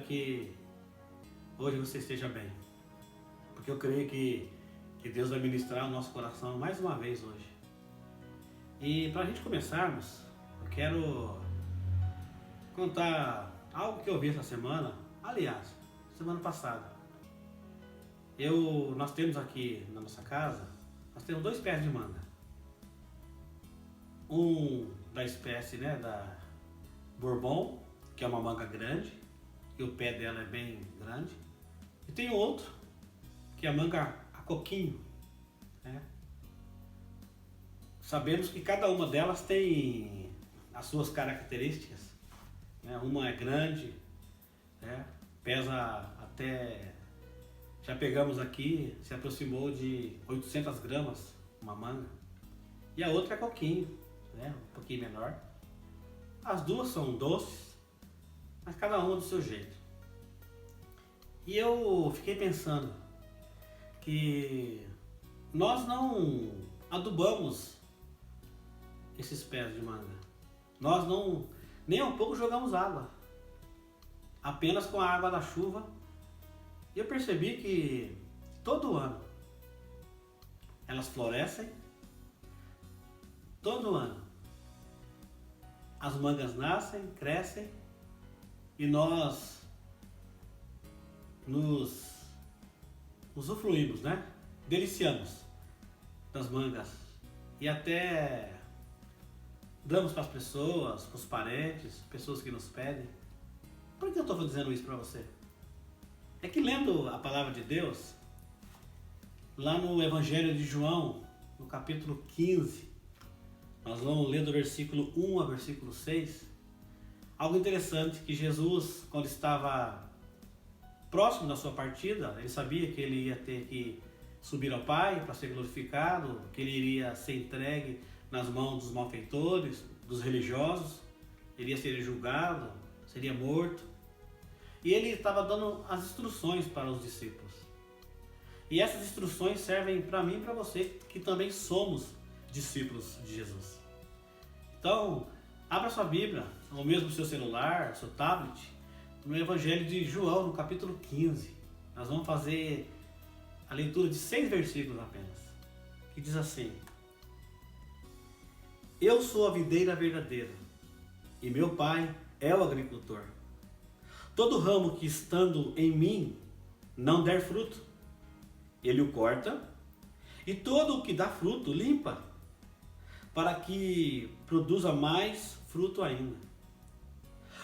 que hoje você esteja bem, porque eu creio que Deus vai ministrar o nosso coração mais uma vez hoje. E para a gente começarmos, eu quero contar algo que eu vi essa semana, aliás, semana passada. Nós temos aqui na nossa casa, nós temos 2 pés de manga. Um da espécie, da Bourbon, que é uma manga grande, e o pé dela é bem grande. E tem outro, que é a manga a coquinho, Sabemos que cada uma delas tem as suas características, Uma é grande, pesa até, já pegamos aqui, se aproximou de 800 gramas uma manga. E a outra é coquinho, um pouquinho menor. As duas são doces, mas cada uma do seu jeito. E eu fiquei pensando que nós não adubamos esses pés de manga. Nós não, nem um pouco jogamos água, apenas com a água da chuva. E eu percebi que todo ano elas florescem, todo ano as mangas nascem, crescem e nós nos usufruímos, deliciamos das mangas e até damos para as pessoas, para os parentes, pessoas que nos pedem. Por que eu estou dizendo isso para você? É que lendo a palavra de Deus, lá no Evangelho de João, no capítulo 15, nós vamos ler do versículo 1 a versículo 6, algo interessante, que Jesus, quando estava próximo da sua partida, ele sabia que ele ia ter que subir ao Pai para ser glorificado, que ele iria ser entregue nas mãos dos malfeitores, dos religiosos, ele ia ser julgado, seria morto. E ele estava dando as instruções para os discípulos. E essas instruções servem para mim e para você, que também somos discípulos de Jesus. Então, abra sua Bíblia, ou mesmo seu celular, seu tablet, no Evangelho de João, no capítulo 15. Nós vamos fazer a leitura de 6 versículos apenas, que diz assim: Eu sou a videira verdadeira, e meu Pai é o agricultor. Todo ramo que estando em mim não der fruto, ele o corta, e todo o que dá fruto limpa, para que produza mais fruto ainda.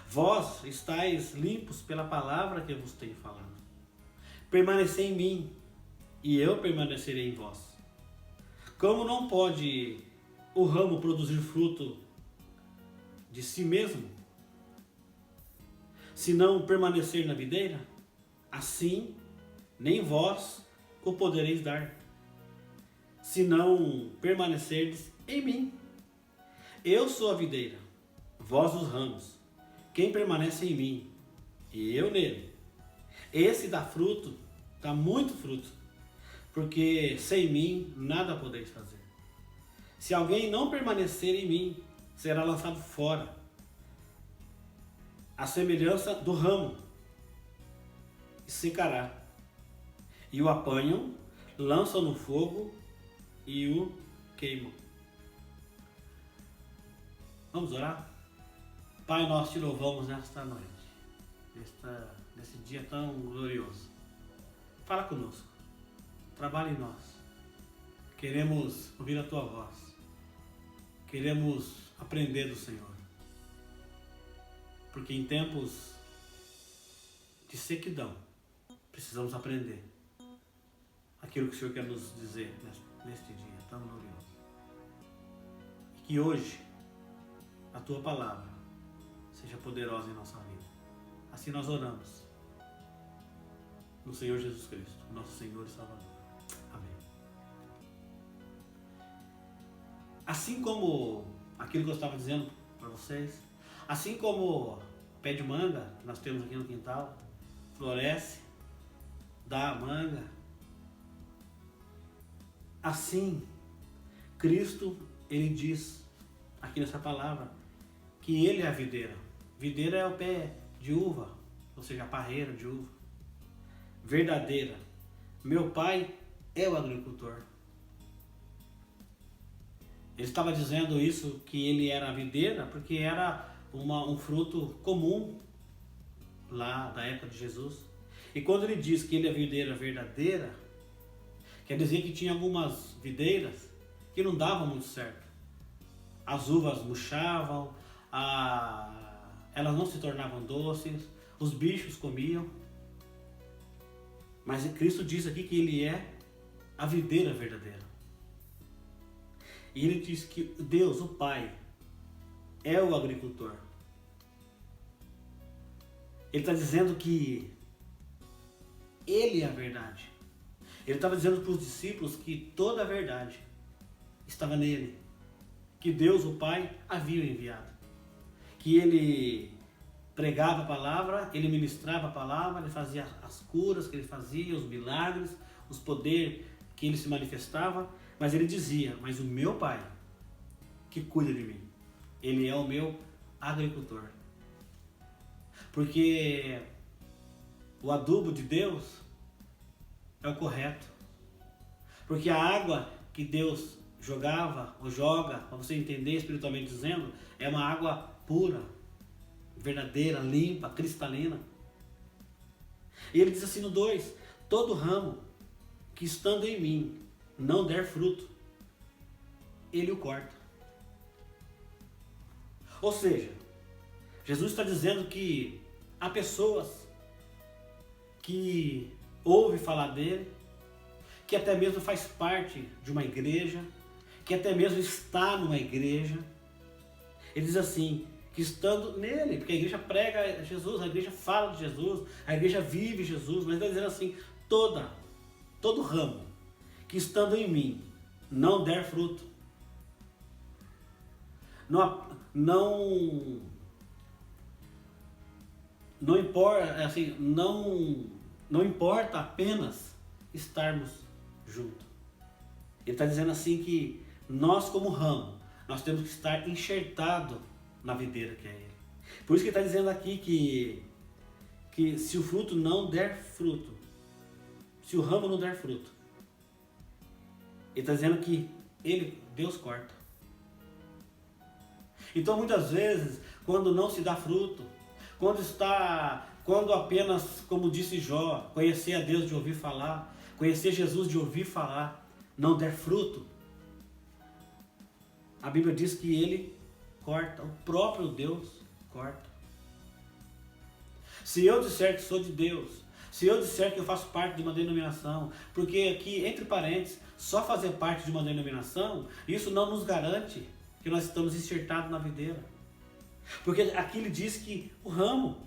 Vós estáis limpos pela palavra que eu vos tenho falado. Permanecei em mim, e eu permanecerei em vós. Como não pode o ramo produzir fruto de si mesmo, se não permanecer na videira, assim nem vós o podereis dar, se não permanecerdes em mim. Eu sou a videira, vós os ramos. Quem permanece em mim e eu nele, esse dá fruto, dá muito fruto, porque sem mim nada podeis fazer. Se alguém não permanecer em mim, será lançado fora, a semelhança do ramo, e secará. E o apanham, lançam no fogo e o queimam. Vamos orar? Pai, nós te louvamos nesta noite, nesse dia tão glorioso. Fala conosco, trabalha em nós. Queremos ouvir a tua voz, queremos aprender do Senhor. Porque em tempos de sequidão, precisamos aprender aquilo que o Senhor quer nos dizer neste dia tão glorioso. E que hoje a tua palavra seja poderosa em nossa vida. Assim nós oramos no Senhor Jesus Cristo, nosso Senhor e Salvador. Amém. Assim como aquilo que eu estava dizendo para vocês, assim como o pé de manga que nós temos aqui no quintal, floresce, dá manga, assim Cristo, ele diz aqui nessa palavra que ele é a videira. Videira é o pé de uva, ou seja, a parreira de uva. Verdadeira. Meu pai é o agricultor. Ele estava dizendo isso, que ele era a videira, porque era um fruto comum lá da época de Jesus. E quando ele diz que ele é a videira verdadeira, quer dizer que tinha algumas videiras que não davam muito certo. As uvas murchavam, elas não se tornavam doces, os bichos comiam. Mas Cristo diz aqui que ele é a videira verdadeira. E ele diz que Deus, o Pai, é o agricultor. Ele está dizendo que ele é a verdade. Ele estava dizendo para os discípulos que toda a verdade estava nele. Que Deus, o Pai, havia enviado. Que ele pregava a palavra, ele ministrava a palavra, ele fazia as curas que ele fazia, os milagres, os poderes que ele se manifestava. Mas ele dizia, mas o meu Pai, que cuida de mim, ele é o meu agricultor. Porque o adubo de Deus é o correto. Porque a água que Deus jogava, ou joga, para você entender espiritualmente dizendo, é uma água pura, verdadeira, limpa, cristalina. E ele diz assim no 2, todo ramo que estando em mim não der fruto, ele o corta. Ou seja, Jesus está dizendo que há pessoas que ouvem falar dele, que até mesmo faz parte de uma igreja, que até mesmo está numa igreja. Ele diz assim, que estando nele, porque a igreja prega Jesus, a igreja fala de Jesus, a igreja vive Jesus, mas ele está dizendo assim, todo ramo que estando em mim não der fruto, não importa, assim, não importa apenas estarmos juntos. Ele está dizendo assim que nós como ramo, nós temos que estar enxertado na videira que é ele. Por isso que ele está dizendo aqui que se o fruto não der fruto, se o ramo não der fruto, ele está dizendo que Deus corta. Então muitas vezes, quando não se dá fruto, quando apenas, como disse Jó, conhecer a Deus de ouvir falar, conhecer Jesus de ouvir falar, não der fruto, a Bíblia diz que ele corta, o próprio Deus corta. Se eu disser que sou de Deus, se eu disser que eu faço parte de uma denominação, porque aqui, entre parênteses, só fazer parte de uma denominação, isso não nos garante que nós estamos enxertados na videira. Porque aqui ele diz que o ramo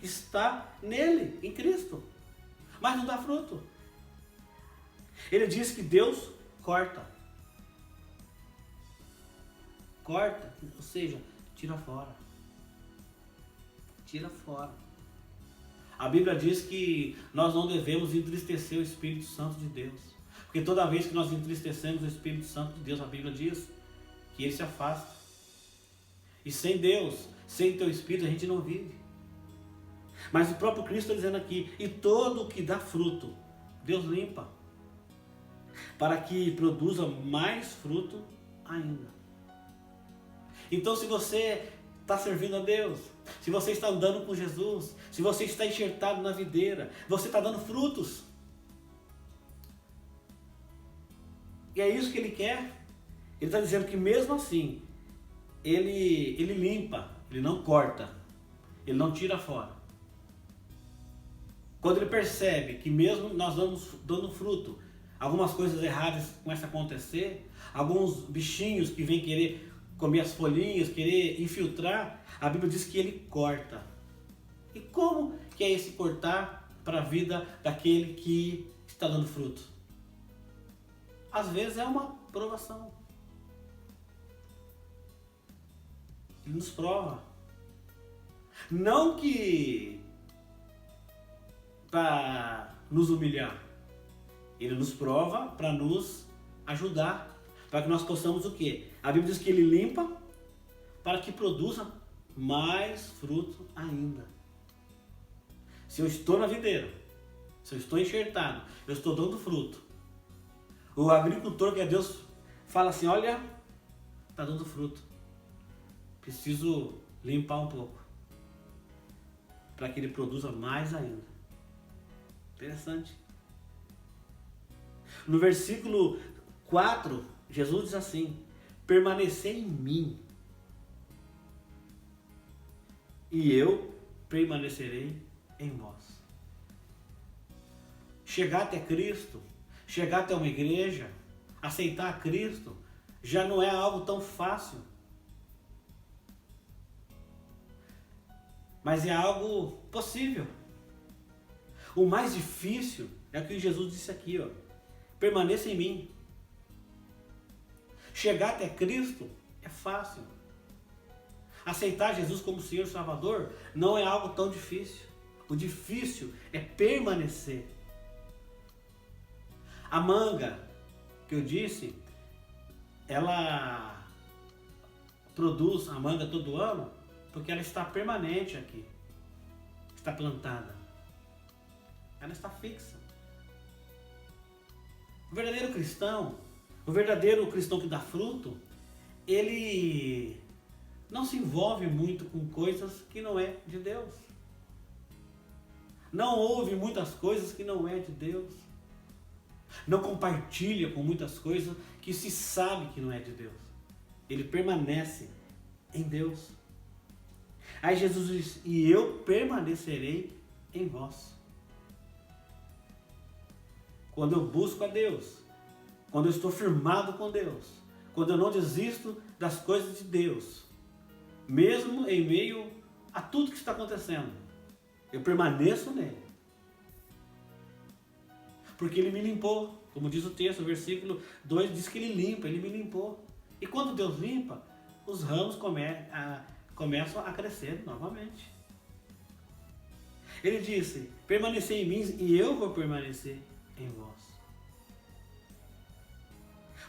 está nele, em Cristo, mas não dá fruto. Ele diz que Deus corta. Corta, ou seja, tira fora. Tira fora. A Bíblia diz que nós não devemos entristecer o Espírito Santo de Deus. Porque toda vez que nós entristecemos o Espírito Santo de Deus, a Bíblia diz que ele se afasta. E sem Deus, sem teu Espírito, a gente não vive. Mas o próprio Cristo está dizendo aqui, e todo o que dá fruto, Deus limpa, para que produza mais fruto ainda. Então se você está servindo a Deus, se você está andando com Jesus, se você está enxertado na videira, você está dando frutos. E é isso que ele quer. Ele está dizendo que mesmo assim, ele limpa, ele não corta, ele não tira fora. Quando ele percebe que mesmo nós vamos dando fruto, algumas coisas erradas começam a acontecer, alguns bichinhos que vêm querer comer as folhinhas, querer infiltrar, a Bíblia diz que ele corta. E como que é esse cortar para a vida daquele que está dando fruto? Às vezes é uma provação. Ele nos prova. Não que para nos humilhar. Ele nos prova para nos ajudar. Para que nós possamos o quê? A Bíblia diz que ele limpa para que produza mais fruto ainda. Se eu estou na videira, se eu estou enxertado, eu estou dando fruto. O agricultor, que é Deus, fala assim, olha, está dando fruto. Preciso limpar um pouco, para que ele produza mais ainda. Interessante. No versículo 4, Jesus diz assim, permanecei em mim, e eu permanecerei em vós. Chegar até Cristo, chegar até uma igreja, aceitar Cristo, já não é algo tão fácil. Mas é algo possível. O mais difícil é o que Jesus disse aqui, ó. Permaneça em mim. Chegar até Cristo é fácil. Aceitar Jesus como Senhor e Salvador não é algo tão difícil. O difícil é permanecer. A manga, que eu disse, ela produz a manga todo ano porque ela está permanente aqui. Está plantada. Ela está fixa. O verdadeiro cristão que dá fruto, ele não se envolve muito com coisas que não é de Deus. Não ouve muitas coisas que não é de Deus. Não compartilha com muitas coisas que se sabe que não é de Deus. Ele permanece em Deus. Aí Jesus diz, e eu permanecerei em vós. Quando eu busco a Deus, quando eu estou firmado com Deus, quando eu não desisto das coisas de Deus, mesmo em meio a tudo que está acontecendo, eu permaneço nele. Porque ele me limpou, como diz o texto, o versículo 2 diz que ele limpa, ele me limpou. E quando Deus limpa, os ramos começam a crescer novamente. Ele disse, permanecer em mim e eu vou permanecer em vós.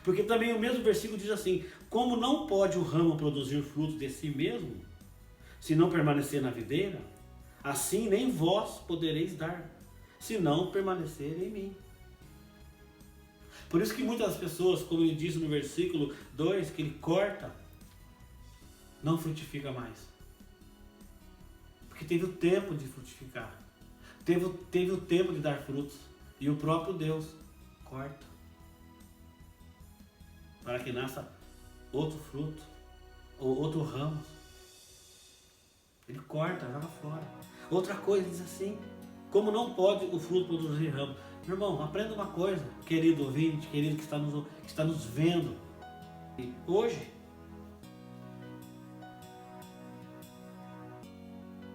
Porque também o mesmo versículo diz assim, como não pode o ramo produzir fruto de si mesmo, se não permanecer na videira, assim nem vós podereis dar, se não permanecer em mim. Por isso que muitas pessoas, como ele diz no versículo 2, que ele corta, não frutifica mais. Porque teve o tempo de frutificar. Teve o tempo de dar frutos. E o próprio Deus corta. Para que nasça outro fruto, ou outro ramo. Ele corta, joga fora. Outra coisa, diz assim, como não pode o fruto produzir ramo. Meu irmão, aprenda uma coisa, querido ouvinte, querido que está nos vendo. E hoje,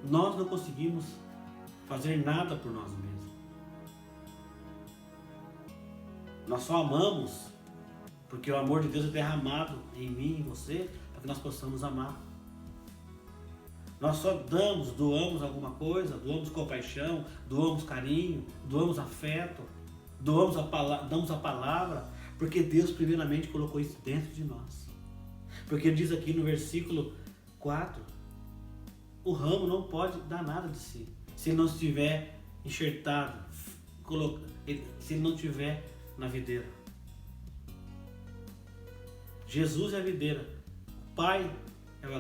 nós não conseguimos fazer nada por nós mesmos. Nós só amamos porque o amor de Deus é derramado em mim e em você para que nós possamos amar. Nós só doamos alguma coisa, doamos compaixão, doamos carinho, doamos afeto, damos a palavra, porque Deus primeiramente colocou isso dentro de nós. Porque ele diz aqui no versículo 4, o ramo não pode dar nada de si, se ele não estiver enxertado, se ele não estiver na videira. Jesus é a videira, o Pai é o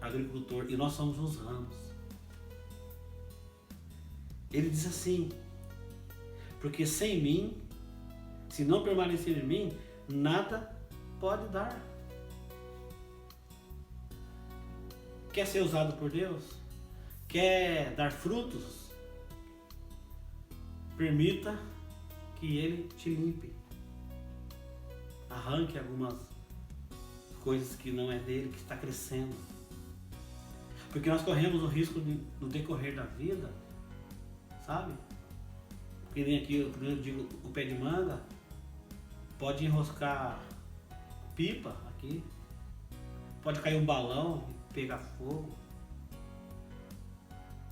agricultor e nós somos os ramos. Ele diz assim, porque sem mim, se não permanecer em mim, nada pode dar. Quer ser usado por Deus? Quer dar frutos? Permita que Ele te limpe. Arranque algumas coisas que não é dele, que está crescendo. Porque nós corremos o risco de, no decorrer da vida, sabe? Que nem aqui, eu digo, o pé de manga pode enroscar pipa aqui, pode cair um balão e pegar fogo.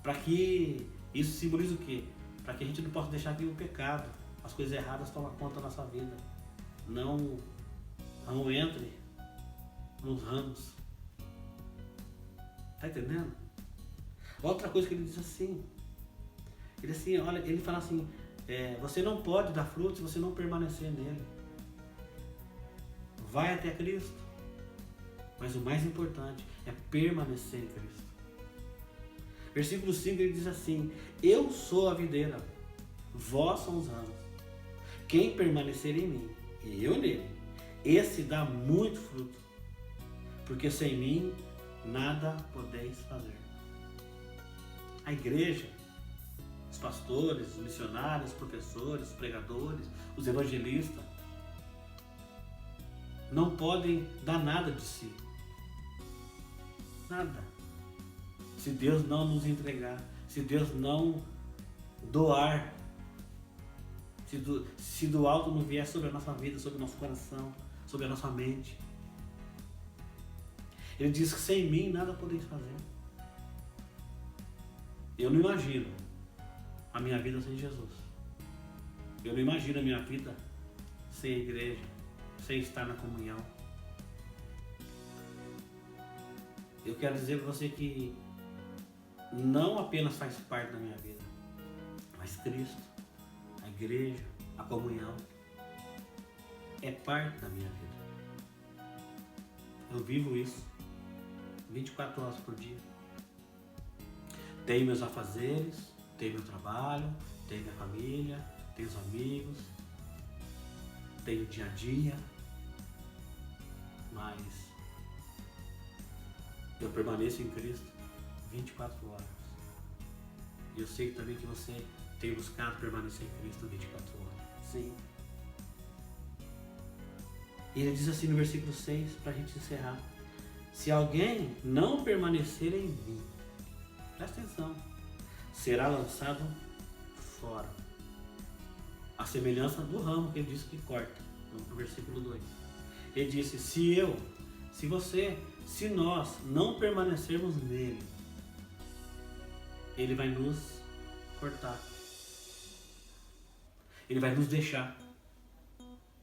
Para que isso simboliza o quê? Para que a gente não possa deixar que o pecado, as coisas erradas tomem conta da nossa vida. Não entre nos ramos. Tá entendendo? Outra coisa que ele diz assim, Ele fala assim, você não pode dar fruto se você não permanecer nele. Vai até Cristo, mas o mais importante é permanecer em Cristo. Versículo 5 ele diz assim: eu sou a videira, vós são os ramos. Quem permanecer em mim e eu nele, esse dá muito fruto, porque sem mim nada podeis fazer. A igreja, os pastores, os missionários, os professores, os pregadores, os evangelistas, não podem dar nada de si. Nada. Se Deus não nos entregar, se Deus não doar, se do alto não vier sobre a nossa vida, sobre o nosso coração, sobre a nossa mente. Ele diz que sem mim nada podeis fazer. Eu não imagino a minha vida sem Jesus. Eu não imagino a minha vida sem a igreja, sem estar na comunhão. Eu quero dizer para você que não apenas faz parte da minha vida, mas Cristo, a igreja, a comunhão, é parte da minha vida. Eu vivo isso 24 horas por dia. Tenho meus afazeres, tenho meu trabalho, tenho minha família, tenho os amigos, tenho o dia a dia, mas eu permaneço em Cristo 24 horas. E eu sei também que você tem buscado permanecer em Cristo 24 horas. Sim. E ele diz assim no versículo 6, para a gente encerrar: se alguém não permanecer em mim, presta atenção, será lançado fora. A semelhança do ramo que ele disse que corta, no versículo 2. Ele disse: se nós não permanecermos nele, ele vai nos cortar. Ele vai nos deixar.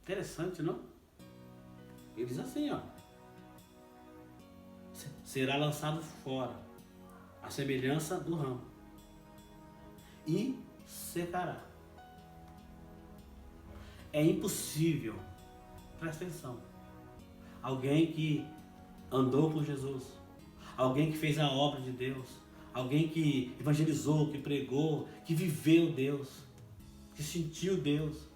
Interessante, não? Ele diz assim, será lançado fora, a semelhança do ramo, e secará. É impossível, presta atenção, alguém que andou com Jesus, alguém que fez a obra de Deus, alguém que evangelizou, que pregou, que viveu Deus, que sentiu Deus,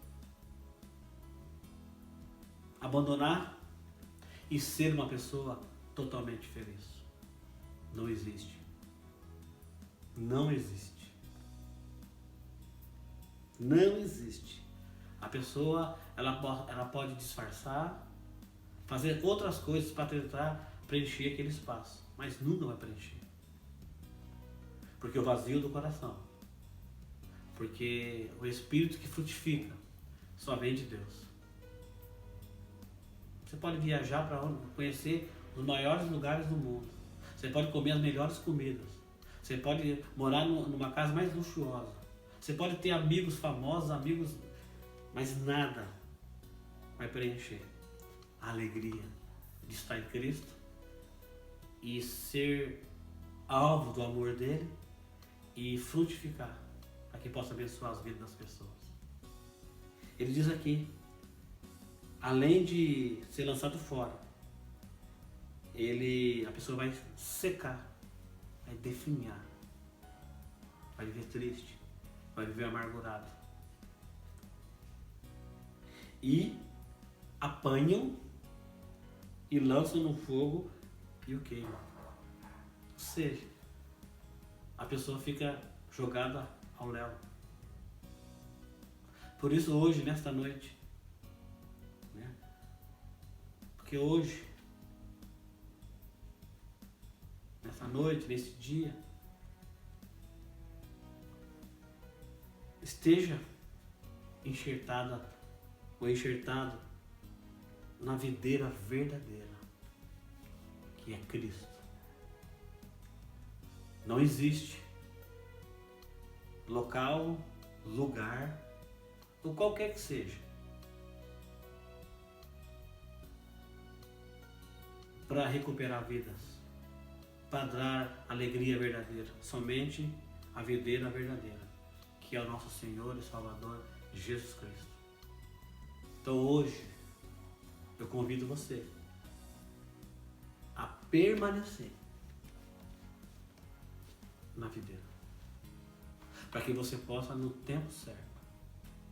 abandonar e ser uma pessoa totalmente feliz. Não existe. Não existe. Não existe. A pessoa, ela pode disfarçar, fazer outras coisas para tentar preencher aquele espaço, mas nunca vai preencher. Porque o vazio do coração, porque o Espírito que frutifica só vem de Deus. Você pode viajar para conhecer os maiores lugares do mundo. Você pode comer as melhores comidas. Você pode morar numa casa mais luxuosa. Você pode ter amigos famosos, mas nada vai preencher a alegria de estar em Cristo e ser alvo do amor dele e frutificar para que possa abençoar as vidas das pessoas. Ele diz aqui, além de ser lançado fora, a pessoa vai secar, vai definhar, vai viver triste, vai viver amargurado. E apanham e lançam no fogo e o queimam. Ou seja, a pessoa fica jogada ao léu. Por isso hoje, nesta noite, porque hoje, nessa noite, nesse dia, esteja enxertada ou enxertado na videira verdadeira, que é Cristo. Não existe local, lugar, ou qualquer que seja, para recuperar vidas, para dar alegria verdadeira. Somente a videira verdadeira, que é o nosso Senhor e Salvador Jesus Cristo. Então hoje eu convido você a permanecer na videira, para que você possa, no tempo certo,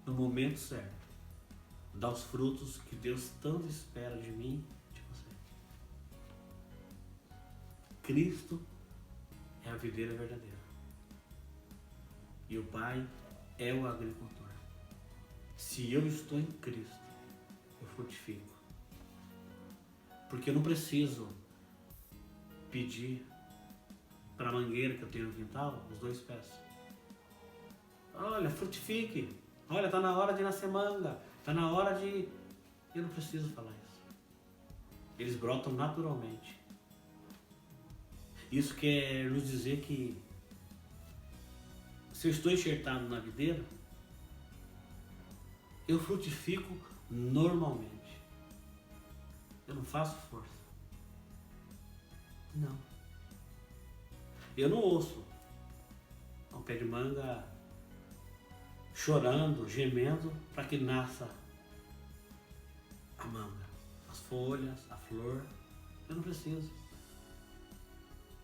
no momento certo, dar os frutos que Deus tanto espera de mim e de você. Cristo é a videira verdadeira e o Pai é o agricultor. Se eu estou em Cristo, eu frutifico, porque eu não preciso pedir para a mangueira que eu tenho no quintal os 2 pés. Olha, frutifique. Olha, está na hora de nascer manga. Está na hora de... Eu não preciso falar isso. Eles brotam naturalmente. Isso quer nos dizer que se eu estou enxertado na videira, eu frutifico normalmente. Eu não faço força. Não. Eu não ouço um pé de manga chorando, gemendo para que nasça a manga, as folhas, a flor. Eu não preciso.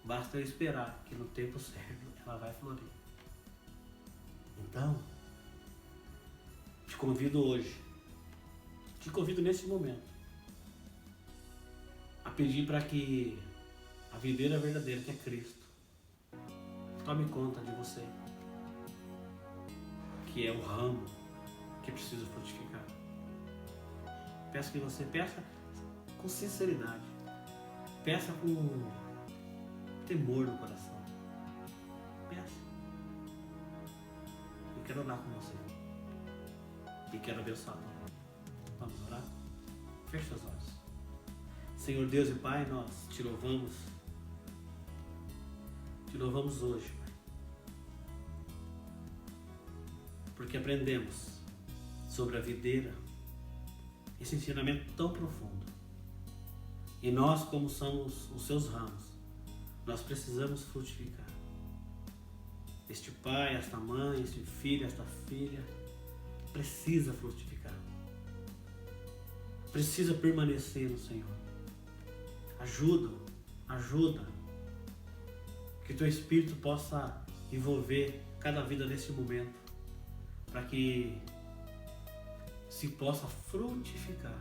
Basta eu esperar que no tempo certo ela vai florir. Então, te convido hoje, te convido nesse momento, a pedir para que a videira verdadeira, que é Cristo, tome conta de você, que é o ramo que precisa frutificar. Peço que você peça com sinceridade, peça com temor no coração. Peça. Eu quero orar com você e quero abençoar a tua vida. Vamos orar? Feche seus olhos. Senhor Deus e Pai, nós te louvamos hoje, Pai, porque aprendemos sobre a videira, esse ensinamento tão profundo. E nós, como somos os seus ramos, nós precisamos frutificar. Este pai, esta mãe, este filho, esta filha, precisa frutificar. Precisa permanecer no Senhor. Ajuda, que teu Espírito possa envolver cada vida nesse momento, para que se possa frutificar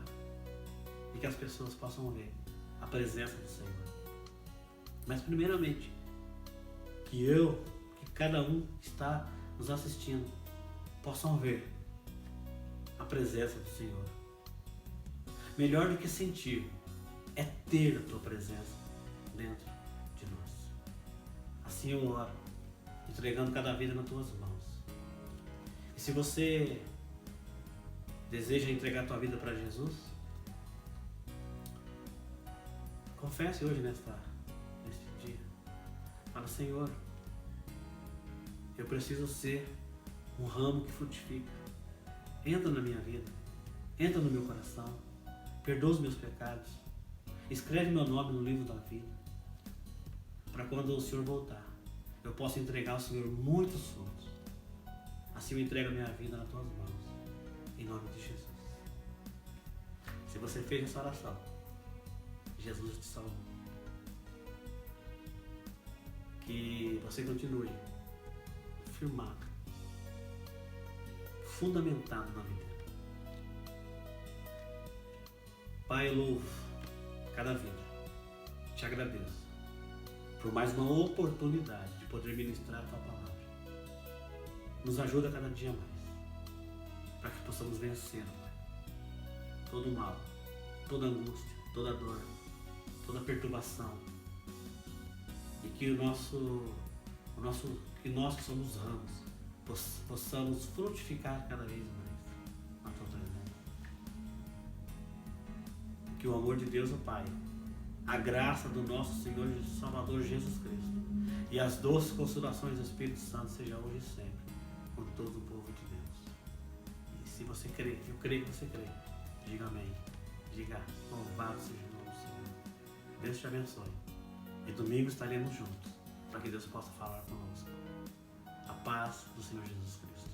e que as pessoas possam ver a presença do Senhor. Mas primeiramente, que cada um que está nos assistindo, possam ver a presença do Senhor. Melhor do que sentir, é ter a tua presença dentro de nós. Assim eu oro, entregando cada vida nas tuas mãos. E se você deseja entregar a tua vida para Jesus, confesse hoje neste dia. Fala: Senhor, eu preciso ser um ramo que frutifica. Entra na minha vida, entra no meu coração, perdoa os meus pecados, escreve meu nome no livro da vida, para quando o Senhor voltar, eu possa entregar ao Senhor muitos frutos. Assim eu entrego a minha vida nas tuas mãos, em nome de Jesus. Se você fez essa oração, Jesus te salvou. Que você continue firmado, fundamentado na vida. Pai, eu louvo cada vida. Te agradeço por mais uma oportunidade de poder ministrar a tua palavra. Nos ajuda cada dia mais, para que possamos vencer, Pai, todo mal, toda angústia, toda dor, toda perturbação, e que que nós que somos ramos possamos frutificar cada vez mais na tua presença. Que o amor de Deus, o Pai, a graça do nosso Senhor e Salvador Jesus Cristo e as doces consolações do Espírito Santo seja hoje e sempre com todo o povo de Deus. E se você crê, eu creio que você crê, diga amém. Diga: louvado seja o nome do Senhor. Deus te abençoe. E domingo estaremos juntos, para que Deus possa falar conosco. A paz paz do Senhor Jesus Cristo.